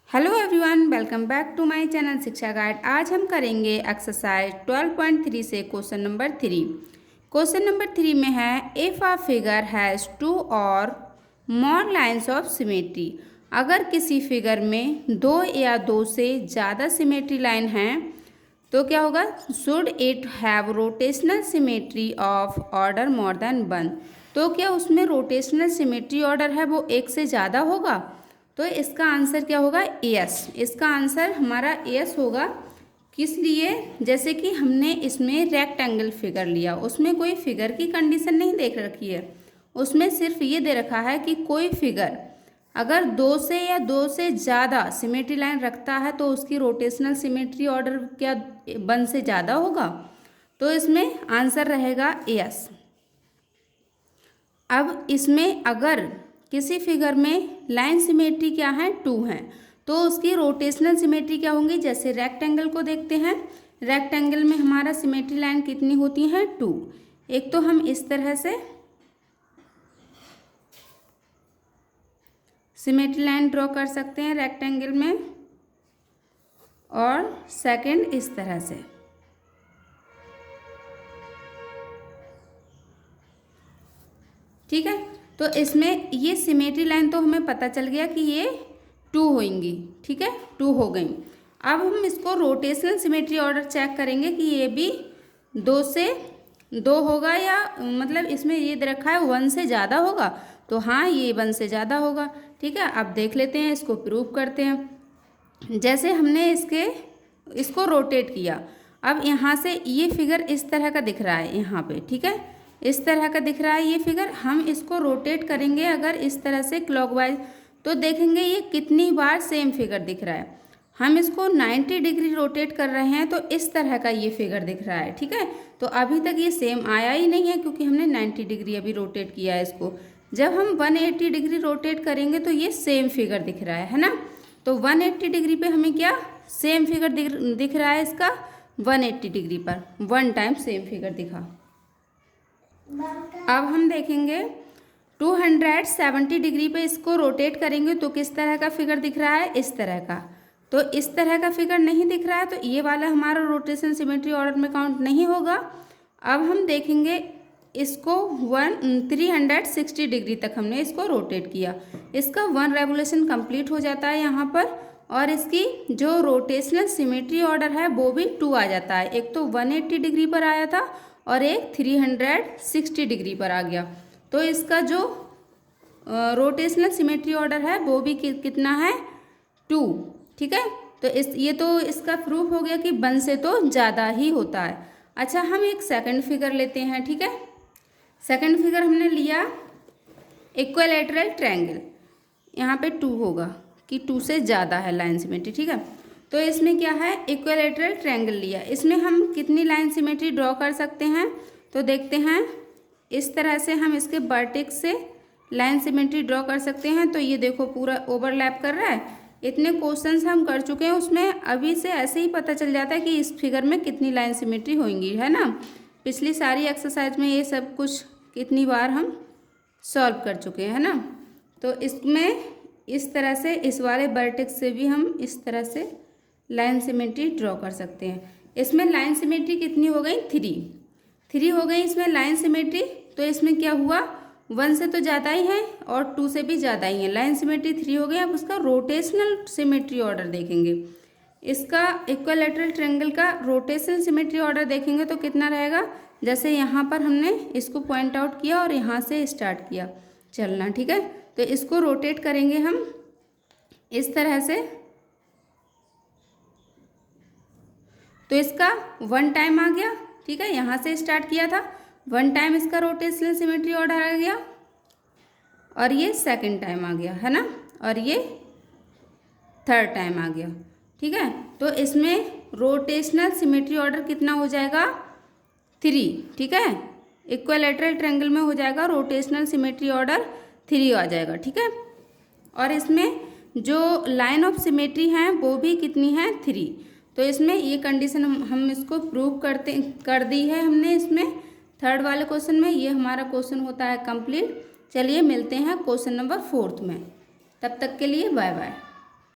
Hello everyone, welcome back to my channel Shiksha guide. आज हम करेंगे एक्सरसाइज 12.3 से क्वेश्चन नंबर 3। क्वेश्चन नंबर 3 में है इफ़ अ फिगर हैज़ 2 और मोर लाइंस ऑफ सिमेट्री। अगर किसी फिगर में 2 या 2 से ज़्यादा सिमेट्री लाइन हैं तो क्या होगा? Should it have rotational symmetry of order more than 1। तो क्या उसमें रोटेशनल सिमेट्री ऑर्डर है वो 1 से ज़्यादा होगा? तो इसका आंसर क्या होगा? एस। इसका आंसर हमारा एस होगा। किस लिए? जैसे कि हमने इसमें रेक्टेंगल फिगर लिया, उसमें कोई फिगर की कंडीशन नहीं देख रखी है, उसमें सिर्फ ये दे रखा है कि कोई फिगर अगर 2 से या 2 से ज़्यादा सिमेट्री लाइन रखता है तो उसकी रोटेशनल सिमेट्री ऑर्डर क्या 1 से ज़्यादा होगा? तो इसमें आंसर रहेगा एस। अब इसमें अगर किसी फिगर में लाइन सिमेट्री क्या है? 2 है, तो उसकी रोटेशनल सिमेट्री क्या होंगी? जैसे रेक्टेंगल को देखते हैं, रेक्टेंगल में हमारा सिमेट्री लाइन कितनी होती है? 2। एक तो हम इस तरह से सिमेट्री लाइन ड्रॉ कर सकते हैं रेक्टेंगल में, और सेकंड इस तरह से। ठीक है, तो इसमें ये सिमेट्री लाइन तो हमें पता चल गया कि ये 2 होंगी। ठीक है, 2 हो गई। अब हम इसको रोटेशनल सिमेट्री ऑर्डर चेक करेंगे कि ये भी 2 से 2 होगा या मतलब इसमें ये दे रखा है 1 से ज़्यादा होगा, तो हाँ ये 1 से ज़्यादा होगा। ठीक है, अब देख लेते हैं, इसको प्रूव करते हैं। जैसे हमने इसको रोटेट किया, अब यहाँ से ये फिगर इस तरह का दिख रहा है यहाँ पे। ठीक है, इस तरह का दिख रहा है ये फिगर। हम इसको रोटेट करेंगे अगर इस तरह से क्लॉकवाइज, तो देखेंगे ये कितनी बार सेम फिगर दिख रहा है। हम इसको 90 डिग्री रोटेट कर रहे हैं तो इस तरह का ये फिगर दिख रहा है। ठीक है, तो अभी तक ये सेम आया ही नहीं है क्योंकि हमने 90 डिग्री अभी रोटेट किया है इसको। जब हम 180 डिग्री रोटेट करेंगे तो ये सेम फिगर दिख रहा है ना। तो 180 डिग्री पे हमें क्या सेम फिगर दिख रहा है इसका? 180 डिग्री पर 1 टाइम सेम फिगर दिखा। अब हम देखेंगे 270 डिग्री पे इसको रोटेट करेंगे तो किस तरह का फिगर दिख रहा है? इस तरह का। तो इस तरह का फिगर नहीं दिख रहा है तो ये वाला हमारा रोटेशन सिमेट्री ऑर्डर में काउंट नहीं होगा। अब हम देखेंगे इसको 360 डिग्री तक हमने इसको रोटेट किया, इसका 1 रेवोल्यूशन कंप्लीट हो जाता है यहाँ पर, और इसकी जो रोटेशनल सिमेट्री ऑर्डर है वो भी 2 आ जाता है। एक तो 180 डिग्री पर आया था और एक 360 डिग्री पर आ गया, तो इसका जो रोटेशनल सिमेट्री ऑर्डर है वो भी कितना है? 2। ठीक है, तो ये तो इसका प्रूफ हो गया कि 1 से तो ज़्यादा ही होता है। अच्छा, हम एक सेकंड फिगर लेते हैं। ठीक है, सेकंड फिगर हमने लिया इक्विलैटरल ट्रायंगल। यहाँ पे 2 होगा कि 2 से ज़्यादा है लाइन सिमेट्री। ठीक है, तो इसमें क्या है? इक्विलैटरल ट्रायंगल लिया, इसमें हम कितनी लाइन सिमेट्री ड्रॉ कर सकते हैं? तो देखते हैं, इस तरह से हम इसके वर्टेक्स से लाइन सिमेट्री ड्रॉ कर सकते हैं। तो ये देखो पूरा ओवरलैप कर रहा है। इतने क्वेश्चंस हम कर चुके हैं, उसमें अभी से ऐसे ही पता चल जाता है कि इस फिगर में कितनी लाइन सिमेट्री होंगी, है ना। पिछली सारी एक्सरसाइज में ये सब कुछ कितनी बार हम सॉल्व कर चुके हैं, है ना। तो इसमें इस तरह से इस वाले वर्टेक्स से भी हम इस तरह से लाइन सिमेट्री ड्रॉ कर सकते हैं। इसमें लाइन सिमेट्री कितनी हो गई? 3 हो गई इसमें लाइन सिमेट्री। तो इसमें क्या हुआ? 1 से तो ज़्यादा ही है और 2 से भी ज़्यादा ही है। लाइन सिमेट्री 3 हो गई। अब उसका रोटेशनल सिमेट्री ऑर्डर देखेंगे, इसका इक्विलैटरल ट्रायंगल का रोटेशनल सिमेट्री ऑर्डर देखेंगे तो कितना रहेगा? जैसे यहाँ पर हमने इसको पॉइंट आउट किया और यहाँ से स्टार्ट किया चलना। ठीक है, तो इसको रोटेट करेंगे हम इस तरह से, तो इसका 1 टाइम आ गया। ठीक है, यहाँ से स्टार्ट किया था, 1 टाइम इसका रोटेशनल सिमेट्री ऑर्डर आ गया, और ये सेकंड टाइम आ गया, है ना, और ये थर्ड टाइम आ गया। ठीक है, तो इसमें रोटेशनल सिमेट्री ऑर्डर कितना हो जाएगा? 3। ठीक है, इक्विलैटरल ट्रायंगल में हो जाएगा रोटेशनल सिमेट्री ऑर्डर 3 आ जाएगा। ठीक है, और इसमें जो लाइन ऑफ सिमेट्री हैं वो भी कितनी है? 3। तो इसमें ये कंडीशन हम इसको प्रूव कर दी है हमने इसमें थर्ड वाले क्वेश्चन में। ये हमारा क्वेश्चन होता है कंप्लीट। चलिए मिलते हैं क्वेश्चन नंबर 4 में, तब तक के लिए बाय बाय।